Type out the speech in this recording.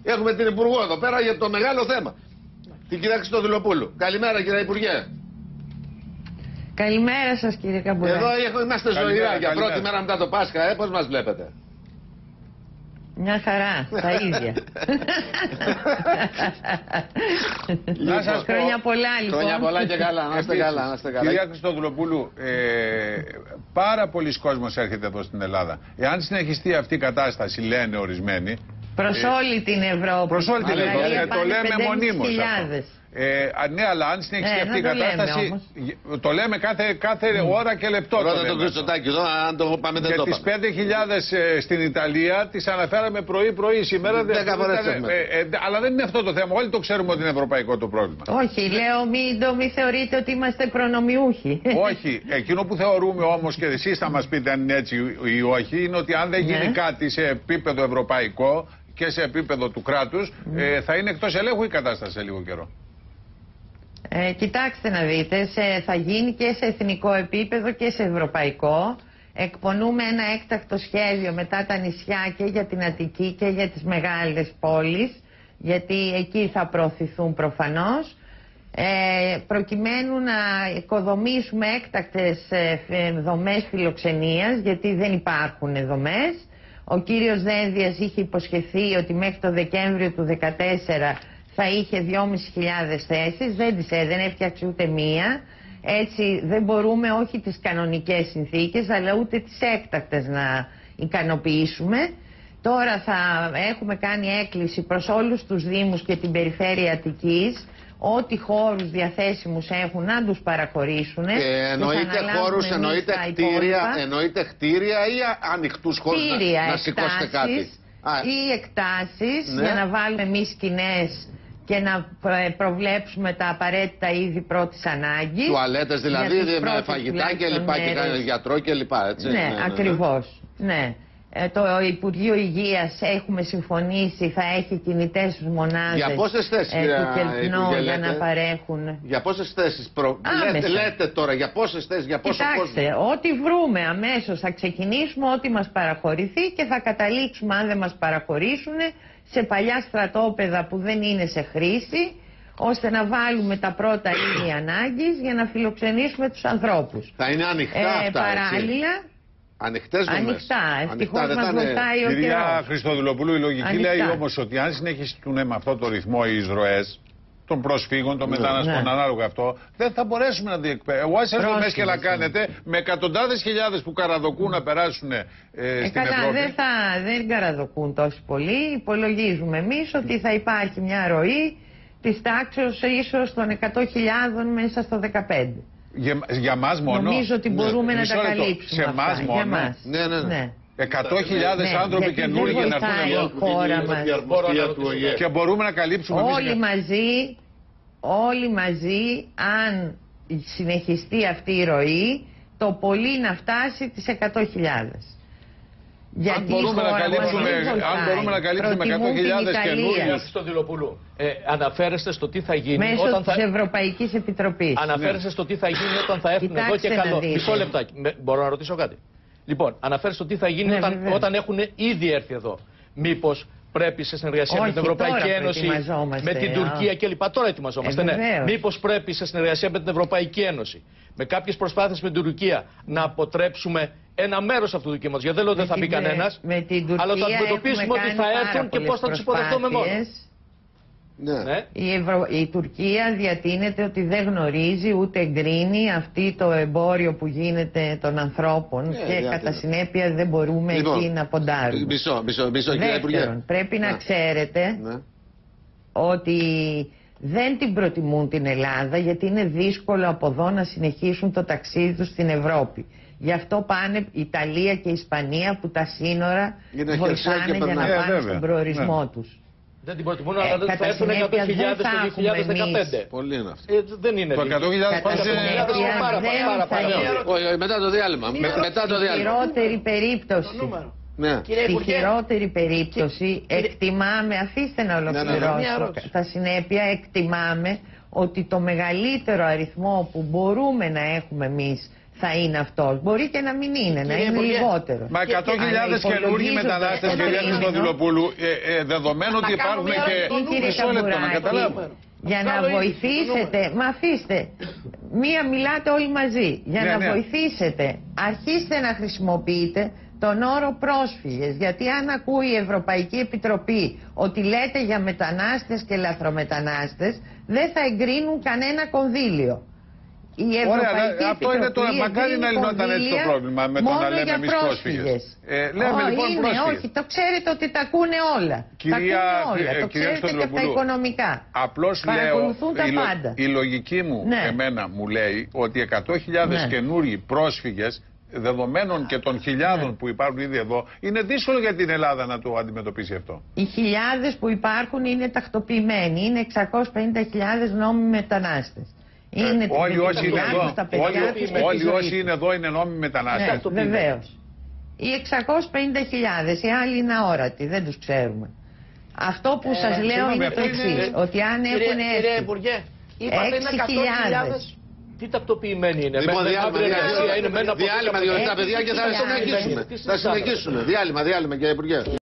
Έχουμε την Υπουργό εδώ πέρα για το μεγάλο θέμα. Την κυρία Χριστοδουλοπούλου. Καλημέρα, κύριε Υπουργέ. Καλημέρα σας, κύριε Καμπουράκη. Εδώ είμαστε ζωηρά για πρώτη μέρα μετά το Πάσχα, πώς μας βλέπετε? Μια χαρά, τα ίδια. Να σας πω, χρόνια πολλά, λοιπόν. Χρόνια πολλά και καλά, να είστε καλά, να είστε καλά. Κυρία Χριστοδουλοπούλου, πάρα πολλοί κόσμος έρχεται εδώ στην Ελλάδα. Εάν συνεχιστεί αυτή η κατάσταση, λένε ορισμένοι, προς όλη την Ευρώπη. Προς όλη την Ευρώπη, το λέμε μονίμως αυτό. Ναι, αλλά αν συνεχιστεί αυτή η κατάσταση, το λέμε κάθε ώρα και λεπτό. Ρώτα τον Χριστοτάκη εδώ, αν το πάμε δεν το είπαμε. Και τις 5.000 στην Ιταλία τις αναφέραμε πρωί-πρωί σήμερα. Αλλά δεν είναι αυτό το θέμα. Όλοι το ξέρουμε ότι είναι ευρωπαϊκό το πρόβλημα. Όχι, λέω μην θεωρείτε ότι είμαστε προνομιούχοι. Όχι. Εκείνο που θεωρούμε όμως, και εσείς θα μας πείτε αν είναι έτσι ή όχι, είναι ότι αν δεν γίνει κάτι σε επίπεδο ευρωπαϊκό και σε επίπεδο του κράτους, θα είναι εκτός ελέγχου η κατάσταση σε λίγο καιρό. Κοιτάξτε να δείτε, θα γίνει και σε εθνικό επίπεδο και σε ευρωπαϊκό. Εκπονούμε ένα έκτακτο σχέδιο μετά τα νησιά και για την Αττική και για τις μεγάλες πόλεις, γιατί εκεί θα προωθηθούν προφανώς, προκειμένου να οικοδομήσουμε έκτακτες δομές φιλοξενίας, γιατί δεν υπάρχουν δομές. Ο κύριος Δένδιας είχε υποσχεθεί ότι μέχρι το Δεκέμβριο του 2014 θα είχε 2.500 θέσεις, δεν έφτιαξε ούτε μία. Έτσι δεν μπορούμε όχι τις κανονικές συνθήκες αλλά ούτε τις έκτακτες να ικανοποιήσουμε. Τώρα θα έχουμε κάνει έκκληση προς όλους τους Δήμους και την περιφέρεια Αττικής, ό,τι χώρους διαθέσιμους έχουν να τους παραχωρήσουν. Εννοείται χώρους, εννοείται κτίρια ή ανοιχτούς χώρους να σηκώσετε κάτι? Ή εκτάσεις, για να βάλουμε εμείς σκηνές και να προβλέψουμε τα απαραίτητα είδη πρώτης ανάγκης. Τουαλέτες δηλαδή, με φαγητά και λοιπά, και γιατρό και λοιπά, έτσι. Ναι, ακριβώς. Ναι. Το Υπουργείο Υγείας έχουμε συμφωνήσει, θα έχει κινητές μονάδες. Για πόσες θέσεις, για να παρέχουν. Για πόσες θέσεις λέτε τώρα, για πόσες θέσεις, για πόσο κόσμο? Κοιτάξτε, ό,τι βρούμε αμέσως θα ξεκινήσουμε, ό,τι μας παραχωρηθεί, και θα καταλήξουμε, αν δεν μας παραχωρήσουν, σε παλιά στρατόπεδα που δεν είναι σε χρήση, ώστε να βάλουμε τα πρώτα είδη ανάγκης για να φιλοξενήσουμε τους ανθρώπους. Θα είναι ανοιχτά αυτά, παράλληλα, ανοιχτές δομές. Ανοιχτά, ευτυχώς μας βοηθάει ο καιρός. Κυρία Χριστοδουλοπούλου, η λογική λέει όμως ότι αν συνεχιστούν με αυτό το ρυθμό οι εισρωές των προσφύγων, των μεταναστών, ανάλογα αυτό, δεν θα μπορέσουμε να διεκπαιρέσουμε. Εγώ εσάς δομές και να κάνετε με εκατοντάδες χιλιάδες που καραδοκούν να περάσουν στην Ευρώπη. Δεν καραδοκούν τόσο πολύ. Υπολογίζουμε εμείς ότι θα υπάρχει μια ροή της τάξης ίσως των 100.000 μέσα στο 2015. Για μας μόνο. Νομίζω ότι μπορούμε να τα καλύψουμε. Σε εμάς μόνο. Ναι. 100.000 άνθρωποι καινούργοι να έρθουν εδώ. Και μπορούμε να καλύψουμε όλοι μαζί, αν συνεχιστεί αυτή η ροή, το πολύ να φτάσει τις 100.000. Αν μπορούμε να καλύψουμε 100.000 καινούριους. Χριστοδουλοπούλου, αναφέρεστε στο τι θα γίνει μέσω της Ευρωπαϊκής Επιτροπής. Αναφέρεστε στο τι θα γίνει όταν θα έρθουν εδώ και καλό. Μισό λεπτάκι. Μπορώ να ρωτήσω κάτι? Λοιπόν, αναφέρεστε στο τι θα γίνει όταν έχουν ήδη έρθει εδώ. Μήπως πρέπει σε συνεργασία με την Ευρωπαϊκή Ένωση, με την Τουρκία κλπ. Τώρα ετοιμαζόμαστε. Ναι. Μήπως πρέπει σε συνεργασία με την Ευρωπαϊκή Ένωση, με κάποιες προσπάθειες με την Τουρκία, να αποτρέψουμε ένα μέρος αυτού του κύματος? Γιατί δεν λέω ότι δεν θα μπει κανένας, αλλά το αντιμετωπίσουμε ότι θα έρθουν και πώς θα τους υποδεχτούμε μόνοι. Ναι. Η Τουρκία διατείνεται ότι δεν γνωρίζει ούτε εγκρίνει αυτή το εμπόριο που γίνεται των ανθρώπων και κατά συνέπεια δεν μπορούμε εκεί να ποντάρουμε. Δεύτερον, πρέπει να ξέρετε ότι δεν την προτιμούν την Ελλάδα, γιατί είναι δύσκολο από εδώ να συνεχίσουν το ταξίδι τους στην Ευρώπη. Γι' αυτό πάνε η Ιταλία και η Ισπανία, που τα σύνορα βοηθάνε για να πάνε στον προορισμό τους. Δεν την προτιμούν, αλλά δεν θα έρθουν 100.000 το 2015. Πολύ είναι αυτό. Δεν είναι. Το 100.000 μετά το διάλειμμα. Στη χειρότερη περίπτωση. Στη χειρότερη περίπτωση εκτιμάμε, αφήστε να ολοκληρώσω, τα συνέπεια εκτιμάμε ότι το μεγαλύτερο αριθμό που μπορούμε να έχουμε εμείς θα είναι αυτός. Μπορεί και να μην είναι, να είναι λιγότερο. Μα 100.000 καινούργιοι μετανάστες, κυρία Χριστοδουλοπούλου, δεδομένου ότι υπάρχουν και... Μισό λεπτό να καταλάβω. Για να βοηθήσετε, μα αφήστε, μιλάτε όλοι μαζί, για να βοηθήσετε, αρχίστε να χρησιμοποιείτε τον όρο πρόσφυγες, γιατί αν ακούει η Ευρωπαϊκή Επιτροπή ότι λέτε για μετανάστες και λαθρομετανάστες, δεν θα εγκρίνουν κανένα κονδύλιο. Η Ευρωπαϊκή αυτό είναι το μακάρι να λυνόταν έτσι το πρόβλημα με το να λέμε εμείς πρόσφυγες. Λέμε λοιπόν πρόσφυγες. Όχι, το ξέρετε ότι τα ακούνε όλα. Το ξέρετε και από τα οικονομικά. Απλώς λέω, η λογική μου εμένα μου λέει ότι 100.000 καινούριοι πρόσφυγες, δεδομένων και των χιλιάδων που υπάρχουν ήδη εδώ, είναι δύσκολο για την Ελλάδα να το αντιμετωπίσει αυτό. Οι χιλιάδες που υπάρχουν είναι τακτοποιημένοι. Είναι 650.000 νόμιμοι μετανάστες. Όλοι όσοι είναι εδώ είναι νόμιμοι μετανάστες. Ναι, βεβαίως. Οι 650.000, οι άλλοι είναι αόρατοι, δεν τους ξέρουμε. Αυτό που σας λέω είναι το εξής, ότι αν έχουν έρθει 6.000... Τι τακτοποιημένοι είναι. Λοιπόν, διάλειμμα 2 λεπτά παιδιά και θα συνεχίσουμε. Διάλειμμα κύριε Υπουργέ.